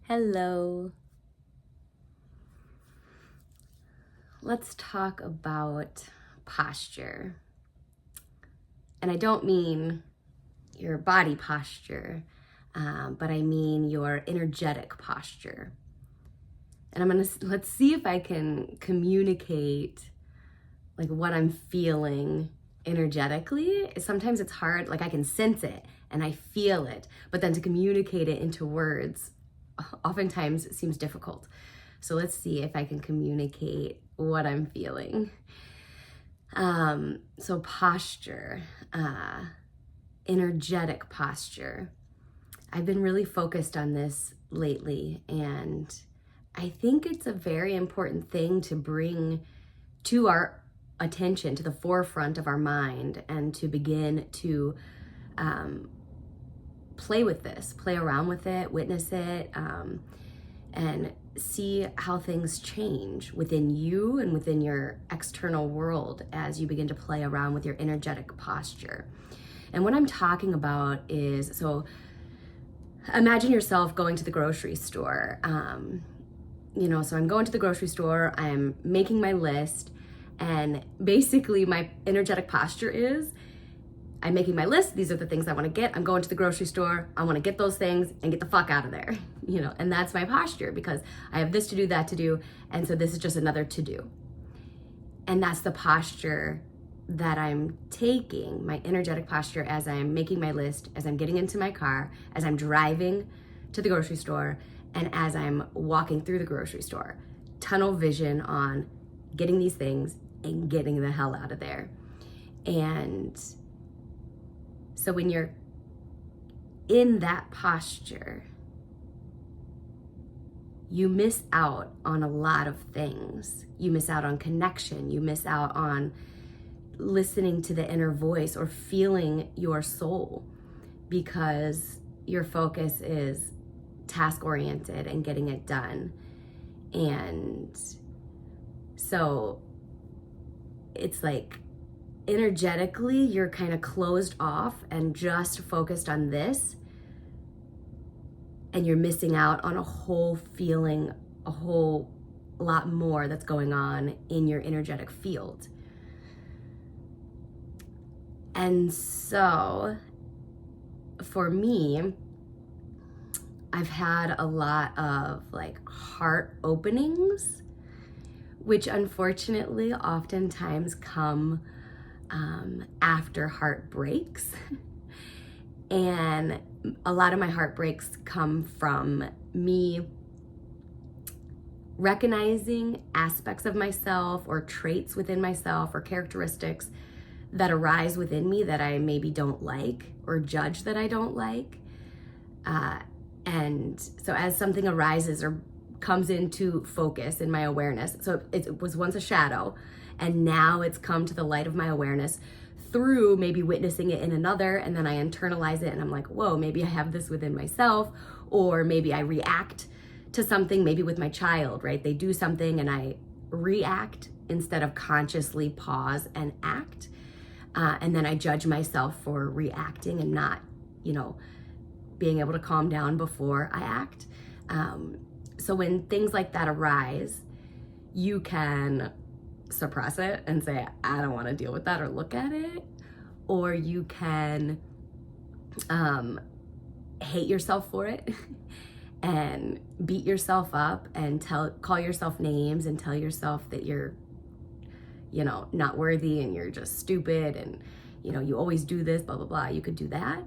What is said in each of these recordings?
Hello. Let's talk about posture. And I don't mean your body posture, but I mean your energetic posture. And let's see if I can communicate like what I'm feeling energetically. Sometimes it's hard, like I can sense it and I feel it, but then to communicate it into words oftentimes it seems difficult. So let's see if I can communicate what I'm feeling. So posture, energetic posture. I've been really focused on this lately, and I think it's a very important thing to bring to our attention, to the forefront of our mind, and to begin to play with this, play around with it, witness it, and see how things change within you and within your external world as you begin to play around with your energetic posture. And what I'm talking about is, so imagine yourself going to the grocery store. So I'm going to the grocery store, I'm making my list, and basically my energetic posture is, I'm making my list. These are the things I want to get. I'm going to the grocery store. I want to get those things and get the fuck out of there, and that's my posture because I have this to do, that to do. And so this is just another to do. And that's the posture that I'm taking, my energetic posture as I'm making my list, as I'm getting into my car, as I'm driving to the grocery store, and as I'm walking through the grocery store. Tunnel vision on getting these things and getting the hell out of there. And so when you're in that posture, you miss out on a lot of things. You miss out on connection. You miss out on listening to the inner voice or feeling your soul because your focus is task-oriented and getting it done. And so it's like, energetically, you're kind of closed off and just focused on this, and you're missing out on a whole lot more that's going on in your energetic field. And so for me, I've had a lot of like heart openings, which unfortunately oftentimes come after heartbreaks. And a lot of my heartbreaks come from me recognizing aspects of myself or traits within myself or characteristics that arise within me that I maybe don't like or judge that I don't like. And so as something arises or comes into focus in my awareness, so it was once a shadow, and now it's come to the light of my awareness through maybe witnessing it in another, and then I internalize it and I'm like, whoa, maybe I have this within myself, or maybe I react to something, maybe with my child, right? They do something and I react instead of consciously pause and act. And then I judge myself for reacting and not, being able to calm down before I act. So when things like that arise, you can suppress it and say, I don't want to deal with that or look at it. Or you can hate yourself for it and beat yourself up and call yourself names and tell yourself that you're, not worthy and you're just stupid and, you always do this, blah, blah, blah. You could do that.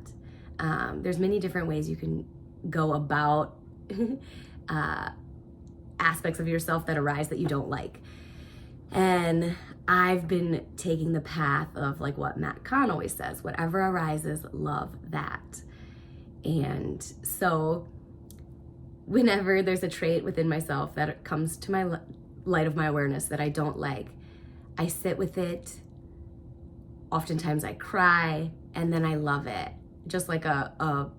There's many different ways you can go about aspects of yourself that arise that you don't like. And I've been taking the path of like what Matt Kahn always says, whatever arises, love that. And so whenever there's a trait within myself that comes to my light of my awareness that I don't like, I sit with it. Oftentimes I cry and then I love it. Just like a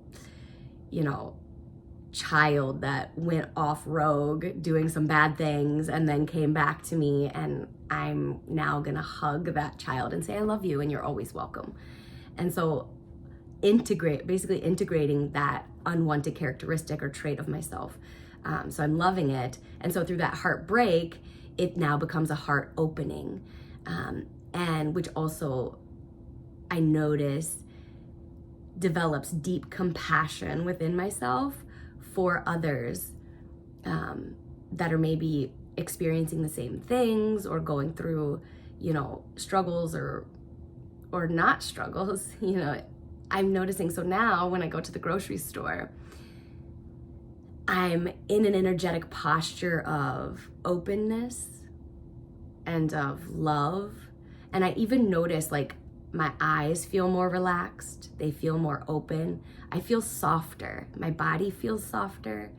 child that went off rogue doing some bad things and then came back to me, and I'm now gonna hug that child and say, I love you and you're always welcome. And so basically integrating that unwanted characteristic or trait of myself So I'm loving it. And so through that heartbreak, it now becomes a heart opening. And which also I notice develops deep compassion within myself for others that are maybe experiencing the same things or going through, struggles or not struggles. I'm noticing. So now when I go to the grocery store, I'm in an energetic posture of openness and of love. And I even notice like my eyes feel more relaxed. They feel more open. I feel softer. My body feels softer.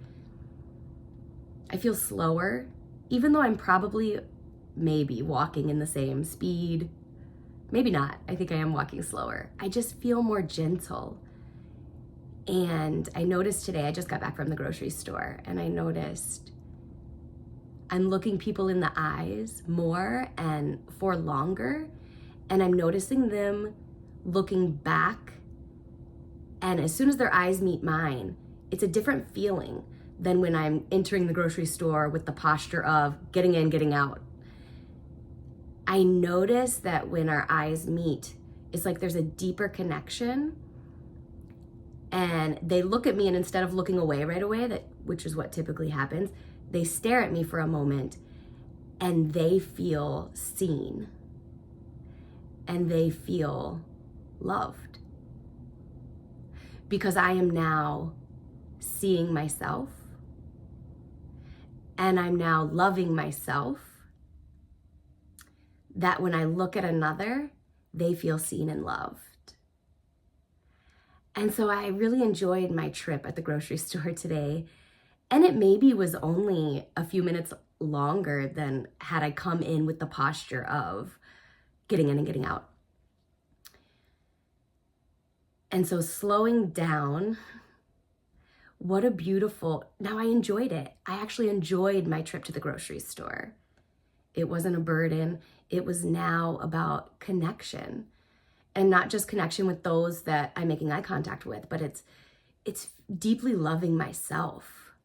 I feel slower, even though I'm probably maybe walking in the same speed. Maybe not. I think I am walking slower. I just feel more gentle. And I noticed today, I just got back from the grocery store, and I noticed I'm looking people in the eyes more and for longer. And I'm noticing them looking back. And as soon as their eyes meet mine, it's a different feeling than when I'm entering the grocery store with the posture of getting in, getting out. I notice that when our eyes meet, it's like there's a deeper connection. And they look at me, and instead of looking away right away, which is what typically happens, they stare at me for a moment and they feel seen and they feel loved. Because I am now seeing myself and I'm now loving myself, that when I look at another, they feel seen and loved. And so I really enjoyed my trip at the grocery store today. And it maybe was only a few minutes longer than had I come in with the posture of getting in and getting out. And so slowing down, what a beautiful, now I enjoyed it. I actually enjoyed my trip to the grocery store. It wasn't a burden. It was now about connection. And not just connection with those that I'm making eye contact with, but it's deeply loving myself.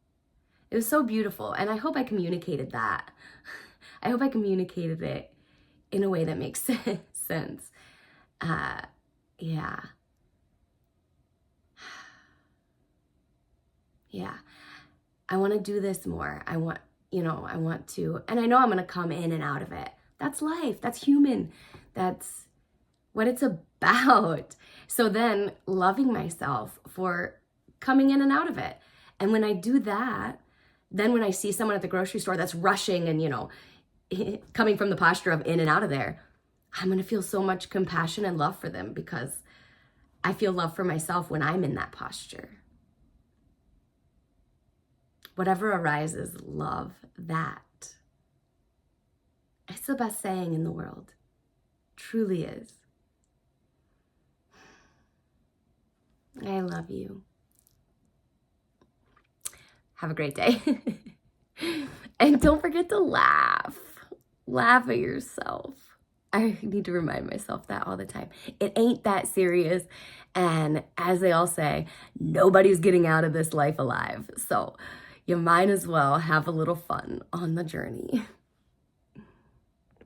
It was so beautiful. And I hope I communicated that. I hope I communicated it in a way that makes sense. Yeah. I want to do this more. I want to, and I know I'm going to come in and out of it. That's life. That's human. That's what it's about. So then loving myself for coming in and out of it. And when I do that, then when I see someone at the grocery store that's rushing and, coming from the posture of in and out of there, I'm going to feel so much compassion and love for them because I feel love for myself when I'm in that posture. Whatever arises, love that. It's the best saying in the world. Truly is. I love you. Have a great day. And don't forget to laugh. Laugh at yourself. I need to remind myself that all the time. It ain't that serious. And as they all say, nobody's getting out of this life alive. So you might as well have a little fun on the journey.